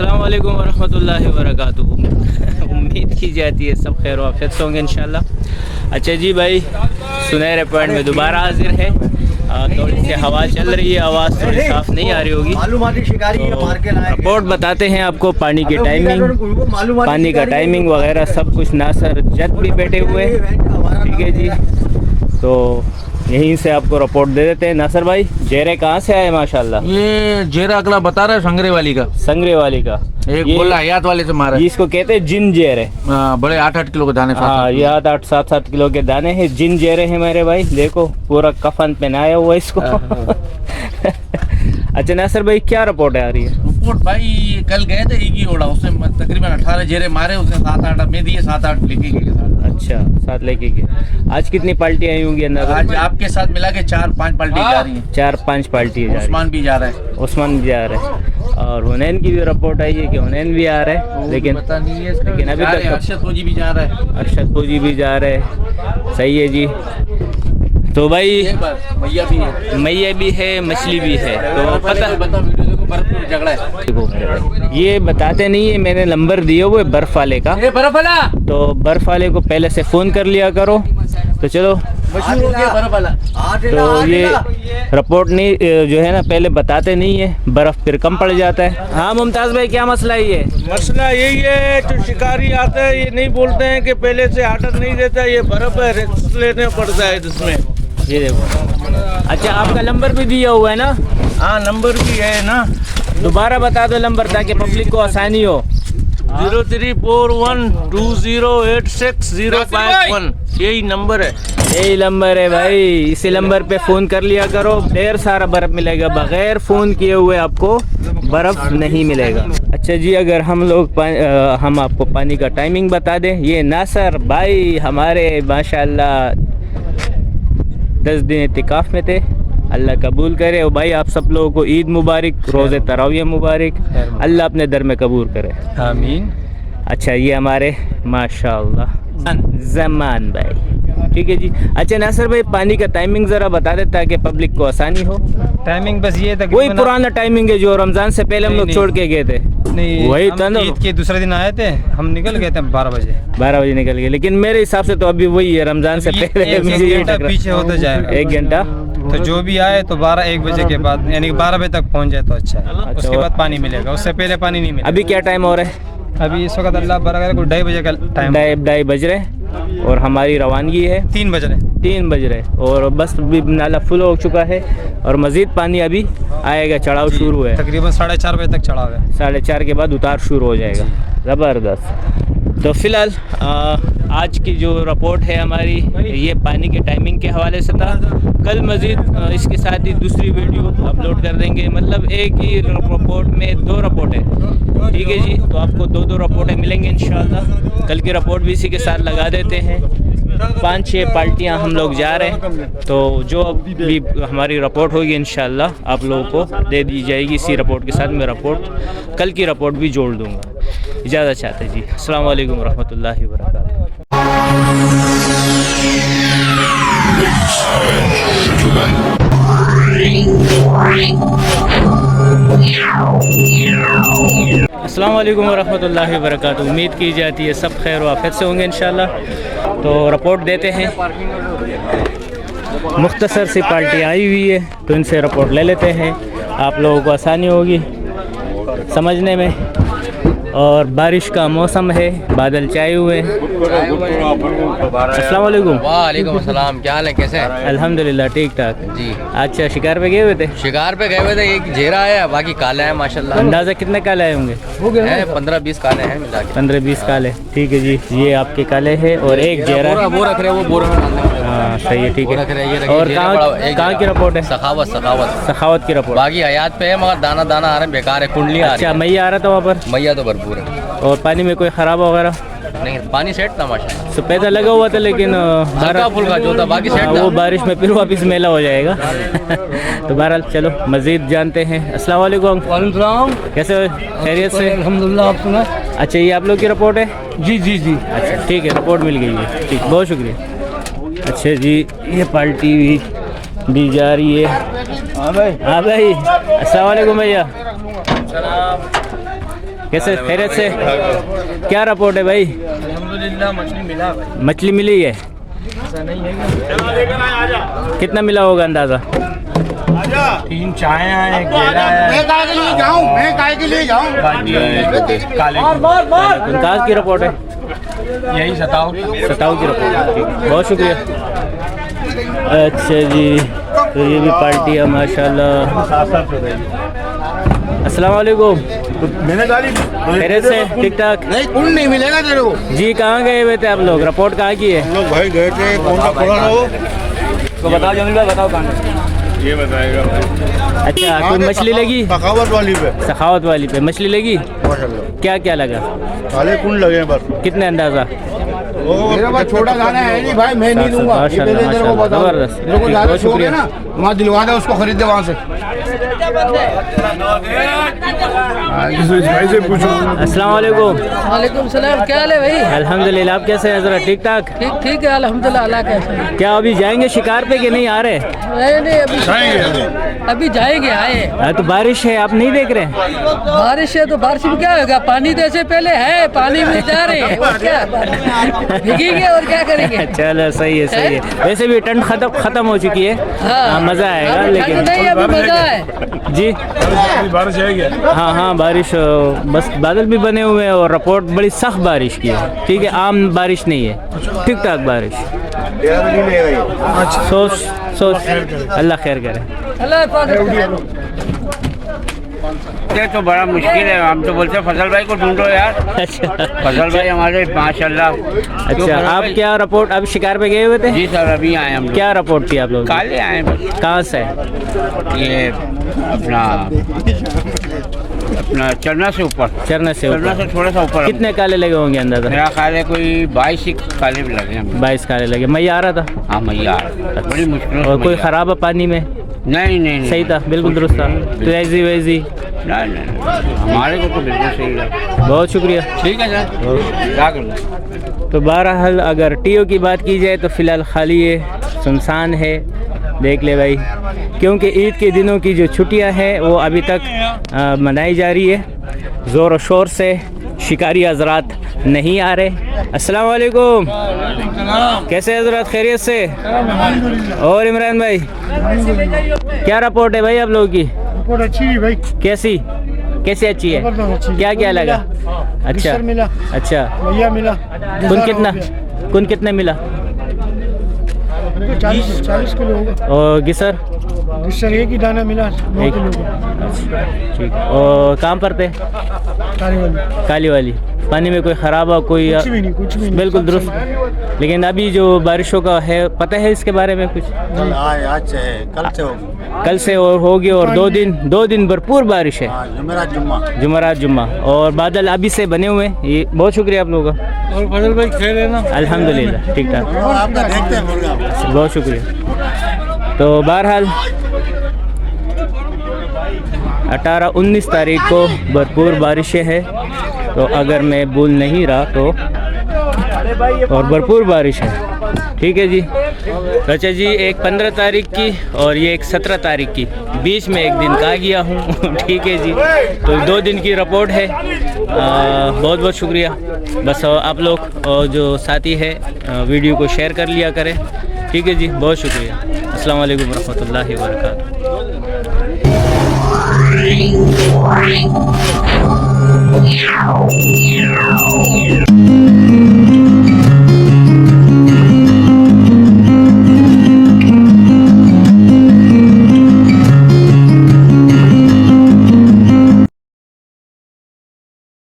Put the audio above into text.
अस्सलाम वालेकुम वरहमतुल्लाहि वबरकातुहू। उम्मीद की जाती है सब खैर वाफियत से होंगे इंशाल्लाह। अच्छा जी भाई, सुनहरे पॉइंट में दोबारा हाजिर है। थोड़ी सी हवा चल रही है, आवाज़ थोड़ी साफ नहीं आ रही होगी। तो रिपोर्ट बताते हैं आपको, पानी की टाइमिंग, पानी का टाइमिंग वगैरह सब कुछ। नासर जद भी बैठे हुए, ठीक है जी। तो यहीं से आपको रिपोर्ट दे देते हैं। नासर भाई, जेरे कहाँ से आए माशाल्लाह? ये जेरा अगला बता रहा है संगरे वाली का। संगरे वाली का एक बोला हयात वाले से मारा है। इसको कहते हैं जिन जेरे। बड़े 8-8 किलो के दाने। हाँ, ये 8-8 7-7 किलो के दाने हैं, जिन जेरे हैं मेरे भाई। देखो पूरा कफन पहनाया हुआ इसको। अच्छा नासर भाई, क्या रिपोर्ट आ रही है? रिपोर्ट भाई कल गए थे एक ही ओड़ा, उसने तकरीबन 18 जेरे मारे, उसने 7-8 में दिए, 7-8 लेके गए साथ। अच्छा, 7 लेके गए। आज कितनी पार्टी आई होंगी अंदर? आज आपके साथ मिला के 4-5 पार्टी जा रही है। 4-5 पार्टी जा रही है। उस्मान भी जा रहा है। उस्मान भी जा रहा है, और हुनैन की भी रिपोर्ट आई है कि हुनैन भी आ रहा है, लेकिन पता नहीं है, लेकिन अभी तक अरशद फौजी भी जा रहा है। अरशद फौजी भी जा रहे हैं। सही है जी। तो भाई मैया भी है, मैया भी है, मछली भी है। तो पता भरपूर झगड़ा है। ये बताते नहीं है, मैंने नंबर दिया हुआ है बर्फ वाले का। बर्फ वाला, तो बर्फ वाले को पहले से फ़ोन कर लिया करो। तो चलो, बर्फ वाला। तो ये रिपोर्ट नहीं जो है ना, पहले बताते नहीं है, बर्फ़ फिर कम पड़ जाता है। हाँ मुमताज़ भाई, क्या मसला है? मसला यही है, जो शिकारी आता है ये नहीं बोलते हैं कि पहले से आर्डर नहीं देता, ये बर्फ है, रिस्क लेने पड़ता है इसमें। ये देखो। अच्छा, आपका नंबर भी दिया हुआ है ना? हाँ, नंबर भी है ना। दोबारा बता दो नंबर, ताकि पब्लिक को आसानी हो। 0341208605 यही नंबर है। यही नंबर है भाई, इसी नंबर पे फ़ोन कर लिया करो। ढेर सारा बर्फ़ मिलेगा, बगैर फ़ोन किए हुए आपको बर्फ़ नहीं मिलेगा। अच्छा जी, अगर हम आपको पानी का टाइमिंग बता दें। ये नासर भाई हमारे माशाल्लाह 10 दिन इतिकाफ़ में थे, अल्लाह कबूल करे। और भाई आप सब लोगों को ईद मुबारक, रोज़े तराविया मुबारक, अल्लाह अपने दर में कबूल करे, आमीन। अच्छा, ये हमारे माशाल्लाह ज़मान भाई, ठीक है जी। अच्छा नासर भाई, पानी का टाइमिंग ज़रा बता दे ताकि पब्लिक को आसानी हो। टाइमिंग बस ये था, वही पुराना टाइमिंग है जो रमज़ान से पहले हम लोग छोड़ के गए थे। नहीं, वही था ना। ईद के दूसरे दिन आए थे, हम निकल गए थे 12 बजे। 12 बजे निकल गए, लेकिन मेरे हिसाब से तो अभी वही है, रमज़ान से पहले एक घंटा पीछे होते जाएगा। 1 घंटा। तो जो भी आए तो 12-1 बजे के बाद, यानी कि 12 बजे तक पहुंच जाए तो अच्छा है। उसके बाद पानी मिलेगा, उससे पहले पानी नहीं मिलेगा। अभी क्या टाइम हो रहा है? अभी इस वक्त अल्लाह बरकत को 2:30 बजे का टाइम, 2:30 बज रहे, और हमारी रवानगी है 3 बज रहे। 3 बज रहे, और बस भी नाला फुल हो चुका है, और मज़ीद पानी अभी आएगा, चढ़ाव शुरू है। तकरीबन 4:30 बजे तक चढ़ाव है। 4:30 के बाद उतार शुरू हो जाएगा। ज़बरदस्त। तो फ़िलहाल आज की जो रिपोर्ट है हमारी, ये पानी के टाइमिंग के हवाले से था। कल मज़ीद इसके साथ ही दूसरी वीडियो अपलोड कर देंगे, मतलब एक ही रिपोर्ट में 2 रिपोर्ट है, ठीक है जी। तो आपको 2-2 रिपोर्टें मिलेंगी इंशाल्लाह। कल की रिपोर्ट भी इसी के साथ लगा देते हैं। 5-6 पार्टियां हम लोग जा रहे हैं, तो जो भी हमारी रिपोर्ट होगी इंशाल्लाह आप लोगों को दे दी जाएगी। इसी रिपोर्ट के साथ मैं रिपोर्ट, कल की रिपोर्ट भी जोड़ दूँगा। इजाज़त चाहते जी। अस्सलाम वालेकुम रहमतुल्लाहि व बरकातहू। अस्सलाम वालेकुम वरहमतुल्लाहि वबरकातुहू। उम्मीद की जाती है सब खैर वाफियत से होंगे इंशाल्लाह। तो रिपोर्ट देते हैं। मुख्तसर सी पार्टी आई हुई है, तो इनसे रिपोर्ट ले लेते हैं, आप लोगों को आसानी होगी समझने में। और बारिश का मौसम है, बादल छाए हुए हैं। अस्सलाम वालेकुम। वालेकुम अस्सलाम, क्या हाल है, कैसे हैं? अल्हम्दुलिल्लाह ठीक ठाक जी। अच्छा, शिकार पे गए हुए थे? शिकार पे गए हुए थे, एक जेरा है, बाकी काले हैं माशाल्लाह। अंदाज़ा कितने काले आए होंगे? 15-20 काले हैं मिला के। 15-20 काले, ठीक है जी। ये आपके काले हैं, और एक जेरा वो रख रहे हैं, वो बोरे में डालने वाले। हाँ सही है, ठीक वो रख रहे हैं, ये है। रखिए, और जेरा बड़ा- कहाँ की रिपोर्ट है? सखावत सखावत की रिपोर्ट। बाकी हयात पे है, मगर दाना दाना आ रहे हैं, बेकार है, कुंडलियाँ आ रही अच्छा, मैया आ रहा था वहाँ पर? हैं। मैया तो भरपूर है। और पानी में कोई ख़राब वगैरह? नहीं, पानी सेट था माशाल्लाह। तो पैदा लगा हुआ था, लेकिन हल्का फुल्का जो था, बाकी सेट था। वो बारिश में फिर वापस मेला हो जाएगा। तो बहरहाल चलो मज़ीद जानते हैं। अस्सलाम वालेकुम। कैसे हो? खैरियत से? अल्हम्दुलिल्लाह। आप सुना? अच्छा, ये आप लोग की रिपोर्ट है? जी जी जी। अच्छा ठीक है, रिपोर्ट मिल गई है, ठीक, बहुत शुक्रिया। अच्छा जी, ये पार्टी भी जा रही है। हाँ भाई। अस्सलाम वालेकुम भैया। कैसे खैरियत से? क्या रिपोर्ट है भाई? अल्हम्दुलिल्लाह मछली मिला भाई। मछली मिली है? ऐसा नहीं है कितना मिला होगा अंदाज़ा? 3 चाय हैं, केला है। मैं काय के लिए जाऊं कहाँ की रिपोर्ट है? यही सताओ। सताऊ की रिपोर्ट है, ठीक है। बहुत शुक्रिया। अच्छा जी, तो ये भी पार्टी है माशाल्लाह। अस्सलाम वालेकुम। मैंने गाली खैरियत से? ठीक ठाक नहीं, कुल नहीं मिलेगा तेरे को। जी। कहाँ गए हुए थे आप लोग? रिपोर्ट कहाँ की है? हम लोग भाई गए थे, कौन सा खोला ना वो तो बताओ जमील भाई, बताओ कहाँ? ये बताएगा। अच्छा, कोई मछली लगी? सखावत वाली पे सखावत वाली पे मछली लगी? माशाल्लाह क्या क्या लगा? काले कुल लगे हैं बस। कितने अंदाज़ा? मेरा पास छोटा दाना है नहीं भाई, मैं नहीं दूंगा। ये माशाल्लाह, पहले तेरे को माशाल्लाह, बताओ, जबरदस्त। तेरे को ज्यादा बहुत शौक है शुक्रिया। ना, वहाँ दिलवा दे, उसको खरीद दे वहाँ से। अस्सलाम वालेकुम। वालेकुम सलाम। क्या हाल है भाई? अल्हम्दुलिल्लाह। आप कैसे हैं ज़रा? ठीक ठाक? ठीक ठीक है अल्हम्दुलिल्लाह। अल्लाह कैसे है? क्या अभी जाएंगे शिकार पे कि नहीं आ रहे? नहीं अभी जाएंगे आए। तो बारिश है, आप नहीं देख रहे हैं? बारिश है तो बारिश में क्या होगा? पानी तो ऐसे पहले है, पानी में जा रहे हैं और क्या भीगेंगे और क्या करेंगे? चलो सही है, सही है। वैसे भी ठंड खत्म हो चुकी है। हाँ। मज़ा आएगा अभी लेकिन। ठंड नहीं, अभी मजा है। जी बारिश है क्या? हाँ हाँ, बारिश बस बादल भी बने हुए हैं और रिपोर्ट बड़ी सख्त बारिश की है। ठीक है, आम बारिश नहीं है, ठीक ठाक बारिश। सोच अल्लाह खैर करे। अल्लाह पाक। ये तो बड़ा मुश्किल है। हम तो बोलते हैं फसल भाई को ढूंढो यार। अच्छा फसल भाई हमारे माशाल्लाह। अच्छा, आप क्या रिपोर्ट? आप शिकार पे गए हुए थे? जी सर, अभी आए हम लोग। क्या रिपोर्ट थी आप लोग? काले आए हैं बस। कहाँ से? ये अपना चरना से ऊपर। चरना से चरना से ऊपर। थोड़ा सा ऊपर। कितने काले लगे होंगे अंदाजा? मेरा ख्याल है कोई 22 ही काले भी लगे हैं। 22 काले लगे। मैया आ रहा था? हाँ मैया बड़ी मुश्किल। और कोई ख़राब है पानी में? नहीं सही था, बिल्कुल दुरुस्त था। तो ऐसी वैसी? नहीं हमारे को तो बिल्कुल सही लगा। बहुत शुक्रिया। ठीक है सर, क्या करना। तो बहरहाल अगर टीओ की बात की जाए तो फ़िलहाल खाली है, सुनसान है। देख ले भाई, क्योंकि ईद के दिनों की जो छुट्टियां हैं वो अभी तक मनाई जा रही है। ज़ोर शोर से शिकारी हजरात नहीं आ रहे। अस्सलाम वालेकुम। कैसे हजरात? खैरियत से? और इमरान भाई, क्या रिपोर्ट है भाई आप लोगों की? रिपोर्ट अच्छी है भाई। कैसी अच्छी है? क्या क्या लगा? अच्छा मिला, अच्छा। भैया मिला। कुन कितने मिला? 40 किलो होगा। और गिसर? गिसर एक ही दाना मिला, 9 एक। किलो का। ठीक। और कहाँ पर थे? काली वाली। पानी में कोई ख़राब हो? कोई कुछ भी नहीं बिल्कुल दुरुस्त। लेकिन अभी जो बारिशों का है, पता है इसके बारे में कुछ? आज से है, कल से होगी। कल से और होगी, और 2 दिन भरपूर बारिश है। जुमेरात जुम्मा और बादल अभी से बने हुए हैं। ये बहुत शुक्रिया आप लोगों का। और फजल भाई खेल है ना? अल्हम्दुलिल्लाह ठीक ठाक। आपका देखते हैं। बहुत शुक्रिया। तो बहरहाल 18-19 तारीख को भरपूर बारिशें हैं। तो अगर मैं भूल नहीं रहा तो, और भरपूर बारिश है। ठीक है जी। अच्छा जी, एक 15 तारीख की और ये एक 17 तारीख की, बीच में एक दिन कहा गया हूँ। ठीक है जी। तो 2 दिन की रिपोर्ट है। बहुत बहुत शुक्रिया। बस आप लोग और जो साथी है वीडियो को शेयर कर लिया करें। ठीक है जी, बहुत शुक्रिया। अस्सलाम वालेकुम रहमतुल्लाहि व बरकातहू।